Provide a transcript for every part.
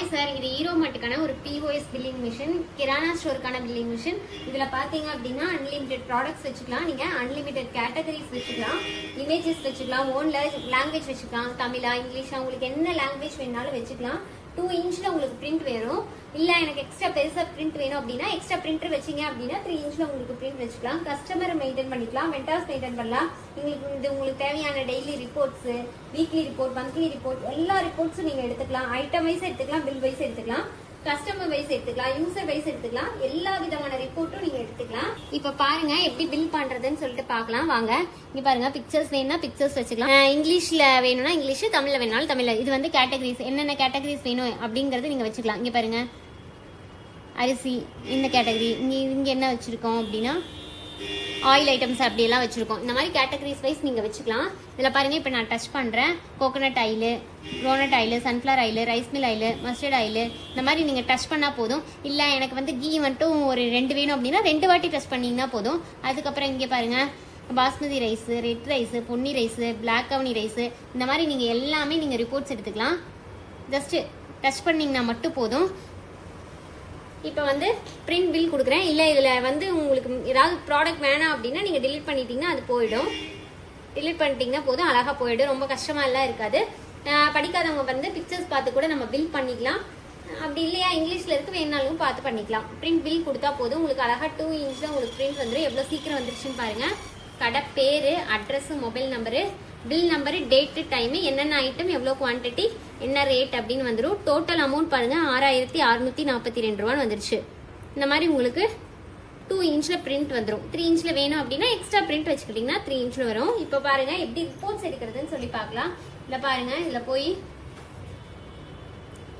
Hi sir, இது hero மாட்டுக்கான ஒரு POS பில்லிங் மிஷின், கிரானா ஸ்டோருக்கான பில்லிங் மிஷின். இதுல பாத்தீங்க அப்படின்னா அன்லிமிடெட் ப்ராடக்ட்ஸ் வச்சுக்கலாம், நீங்க அன்லிமிடெட் கேட்டகரிஸ் வச்சுக்கலாம், இமேஜஸ் வச்சுக்கலாம், ஓன் லாங்குவேஜ் வச்சுக்கலாம், தமிழா இங்கிலீஷா உங்களுக்கு என்ன லாங்குவேஜ் வேணாலும் வச்சுக்கலாம். 2 இன்ச்ல உங்களுக்கு பிரிண்ட் வேணும், இல்ல எனக்கு எக்ஸ்ட்ரா பெருசா பிரிண்ட் வேணும் அப்படின்னா எக்ஸ்ட்ரா பிரிண்டர் வச்சீங்க அப்படின்னா 3 இன்ச்ல உங்களுக்கு பிரிண்ட் வச்சுக்கலாம். கஸ்டமரை மெயின்டைன் பண்ணிக்கலாம், மென்டார்ஸ் மெயின்டைன் பண்ணலாம். உங்களுக்கு தேவையான daily reports, weekly report, monthly report, எல்லா ரிப்போர்ட்ஸும் நீங்க எடுத்துக்கலாம். ஐட்டம் வைஸ் எடுத்துக்கலாம், பில் வைஸ் எடுத்துக்கலாம், கஸ்டமர் வைஸ் எடுத்துக்கலாம், யூசர் வைஸ் எடுத்துக்கலாம், எல்லா விதமான ரிப்போர்ட்டும் நீங்க எடுத்துக்கலாம். இப்ப பாருங்க எப்படி பில் பண்றதுன்னு சொல்லிட்டு பாக்கலாம் வாங்க. இங்க பாருங்க, பிக்சர்ஸ் வேணும்னா பிக்சர்ஸ் வச்சுக்கலாம், இங்கிலீஷ்ல வேணும்னா இங்கிலீஷ், தமிழ்ல வேணாலும் தமிழ்ல. இது வந்து கேட்டகரிஸ், என்னென்ன கேட்டகரிஸ் வேணும் அப்படிங்கறது நீங்க வச்சுக்கலாம். இங்க பாருங்க, அரிசி இந்த கேட்டகரி, இங்க என்ன வச்சிருக்கோம் அப்படின்னா ஆயில் ஐட்டம்ஸ் அப்படியெல்லாம் வச்சிருக்கோம். இந்த மாதிரி கேட்டகரிஸ் வைஸ் நீங்க வச்சுக்கலாம். இதுல பாருங்க, இப்ப நான் டச் பண்றேன், coconut oil, groundnut oil, sunflower oil, rice mill oil, mustard oil, இந்த மாதிரி நீங்க டச் பண்ணா போதும். இல்ல எனக்கு வந்து கீ மட்டும் ஒரு 2 வேணும் அப்படின்னா 2 வாட்டி டச் பண்ணீங்கன்னா போதும். அதுக்கப்புறம் இங்க பாருங்க, basmati rice, red rice, Ponni rice, black kavuni rice, இந்த மாதிரி நீங்க எல்லாமே நீங்க ரிப்போர்ட்ஸ் எடுத்துக்கலாம். ஜஸ்ட் டச் பண்ணீங்கன்னா மட்டும் போதும். இப்போ வந்து பிரிண்ட் பில் கொடுக்குறேன். இல்லை இதில் வந்து உங்களுக்கு ஏதாவது ப்ராடக்ட் வேணாம் அப்படின்னா நீங்கள் டிலீட் பண்ணிட்டீங்கன்னா அது போயிடும். டிலீட் பண்ணிட்டீங்கன்னா போதும், அழகாக போயிடும். ரொம்ப கஷ்டமாக எல்லாம் இருக்காது. படிக்காதவங்க வந்து பிக்சர்ஸ் பார்த்து கூட நம்ம பில் பண்ணிக்கலாம். அப்படி இல்லையா இங்கிலீஷில் இருக்கு வேணாலும் பார்த்து பண்ணிக்கலாம். பிரிண்ட் பில் கொடுத்தா போதும், உங்களுக்கு அழகாக 2 இன்ச்சில் உங்களுக்கு பிரிண்ட் வந்துடும். எவ்வளோ சீக்கிரம் வந்துருச்சுன்னு பாருங்கள். கடை பேர், address, mobile number, bill number, date, time, என்னென்ன ஐட்டம், எவ்வளோ குவான்டிட்டி, என்ன ரேட் அப்படின்னு வந்துடும். டோட்டல் அமௌண்ட் பாருங்க 6642 ரூபான்னு வந்துருச்சு. இந்த மாதிரி உங்களுக்கு 2 இன்ச்ல பிரிண்ட் வந்துடும். 3 இன்ச்ல வேணும் அப்படின்னா எக்ஸ்ட்ரா பிரிண்ட் வச்சுக்கிட்டீங்கன்னா 3 இன்ச்ல வரும். இப்போ பாருங்க எப்படி ரிப்போர்ட்ஸ் எடுக்கிறதுன்னு சொல்லி பார்க்கலாம். இல்ல பாருங்க, இதுல போய்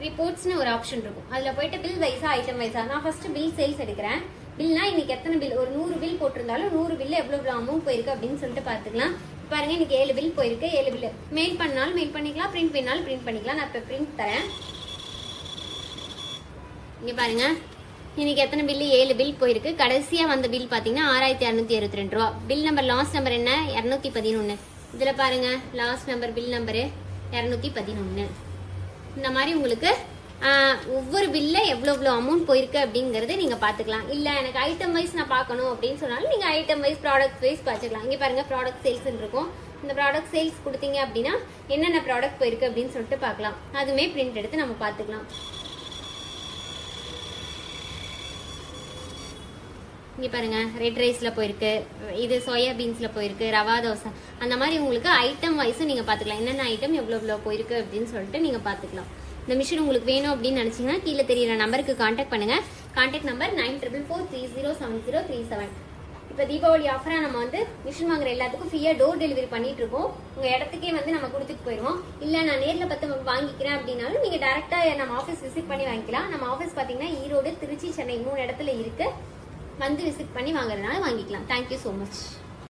ரிப்போர்ட்ஸ்னு ஒரு ஆப்ஷன் இருக்கும். அதுல போயிட்டு பில் வைஸா ஐட்டம் வைஸா, நான் ஃபர்ஸ்ட் பில் சேல்ஸ் எடுக்கிறேன். பில்னா இன்னைக்கு எத்தனை பில், ஒரு 100 பில் போட்டிருந்தாலும் 100 பில்ல எவ்வளவு அமௌண்ட் போயிருக்கு அப்படின்னு சொல்லிட்டு பாத்துக்கலாம். பாருங்க, இன்னைக்கு 7 பில் போயிருக்கு. 7 பில் மெயில் பண்ணாலும் மெயில் பண்ணிக்கலாம், பிரிண்ட் வேணாலும் பிரிண்ட் பண்ணிக்கலாம். நான் இப்ப பிரிண்ட் தரேன். இங்க பாருங்க, இன்னைக்கு எத்தனை பில், 7 பில் போயிருக்கு. கடைசியா வந்த பில் பாத்தீங்கன்னா 6662 ரூபா. பில் நம்பர் லாஸ்ட் நம்பர் என்ன, 211. இதுல பாருங்க, லாஸ்ட் நம்பர் பில் நம்பரு 211. இந்த மாதிரி உங்களுக்கு ஒவ்வொரு பில்ல எவ்வளவு அமௌண்ட் போயிருக்கு அப்படிங்கறத நீங்க பாத்துக்கலாம். இல்ல எனக்கு ஐட்டம் வைஸ் நான் பார்க்கணும் அப்படின்னு சொன்னாலும் நீங்க ஐட்டம் வைஸ், ப்ராடக்ட் வைஸ் பாத்துக்கலாம். இங்க பாருங்க, ப்ராடக்ட் சேல்ஸ் இருக்கும். இந்த ப்ராடக்ட் சேல்ஸ் கொடுத்தீங்க அப்படின்னா என்னென்ன ப்ராடக்ட் போயிருக்கு அப்படின்னு சொல்லிட்டு பார்க்கலாம். அதுமே பிரிண்ட் எடுத்து நம்ம பாத்துக்கலாம். இங்க பாருங்க, ரெட் ரைஸ்ல போயிருக்கு, இது சோயா பீன்ஸ்ல போயிருக்கு, ரவா தோசை, அந்த மாதிரி உங்களுக்கு ஐட்டம் வைஸ் நீங்க பாத்துக்கலாம். என்னென்ன ஐட்டம் எவ்வளவு போயிருக்கு அப்படின்னு சொல்லிட்டு நீங்க பாத்துக்கலாம். இந்த மிஷின் உங்களுக்கு வேணும் அப்படின்னு நினைச்சீங்கன்னா கீழே தெரியுற நம்பருக்கு கான்டாக்ட் பண்ணுங்க. Contact number 9444307037. இப்போ தீபாவளி ஆஃபரா நம்ம வந்து மிஷின் வாங்குற எல்லாத்துக்கும் ஃப்ரீயா டோர் டெலிவரி பண்ணிட்டு இருக்கோம். உங்க இடத்துக்கே வந்து நம்ம கொடுத்துட்டு போயிடுவோம். இல்ல நான் நேர்ல பார்த்து வாங்கிக்கிறேன் அப்படின்னாலும் நீங்க டைரக்டா நம்ம ஆஃபீஸ் விசிட் பண்ணி வாங்கிக்கலாம். நம்ம ஆஃபீஸ் பாத்தீங்கன்னா ஈரோடு, திருச்சி, சென்னை 3 இடத்துல இருக்கு. வந்து விசிட் பண்ணி வாங்குறதுனால வாங்கிக்கலாம். Thank you so much.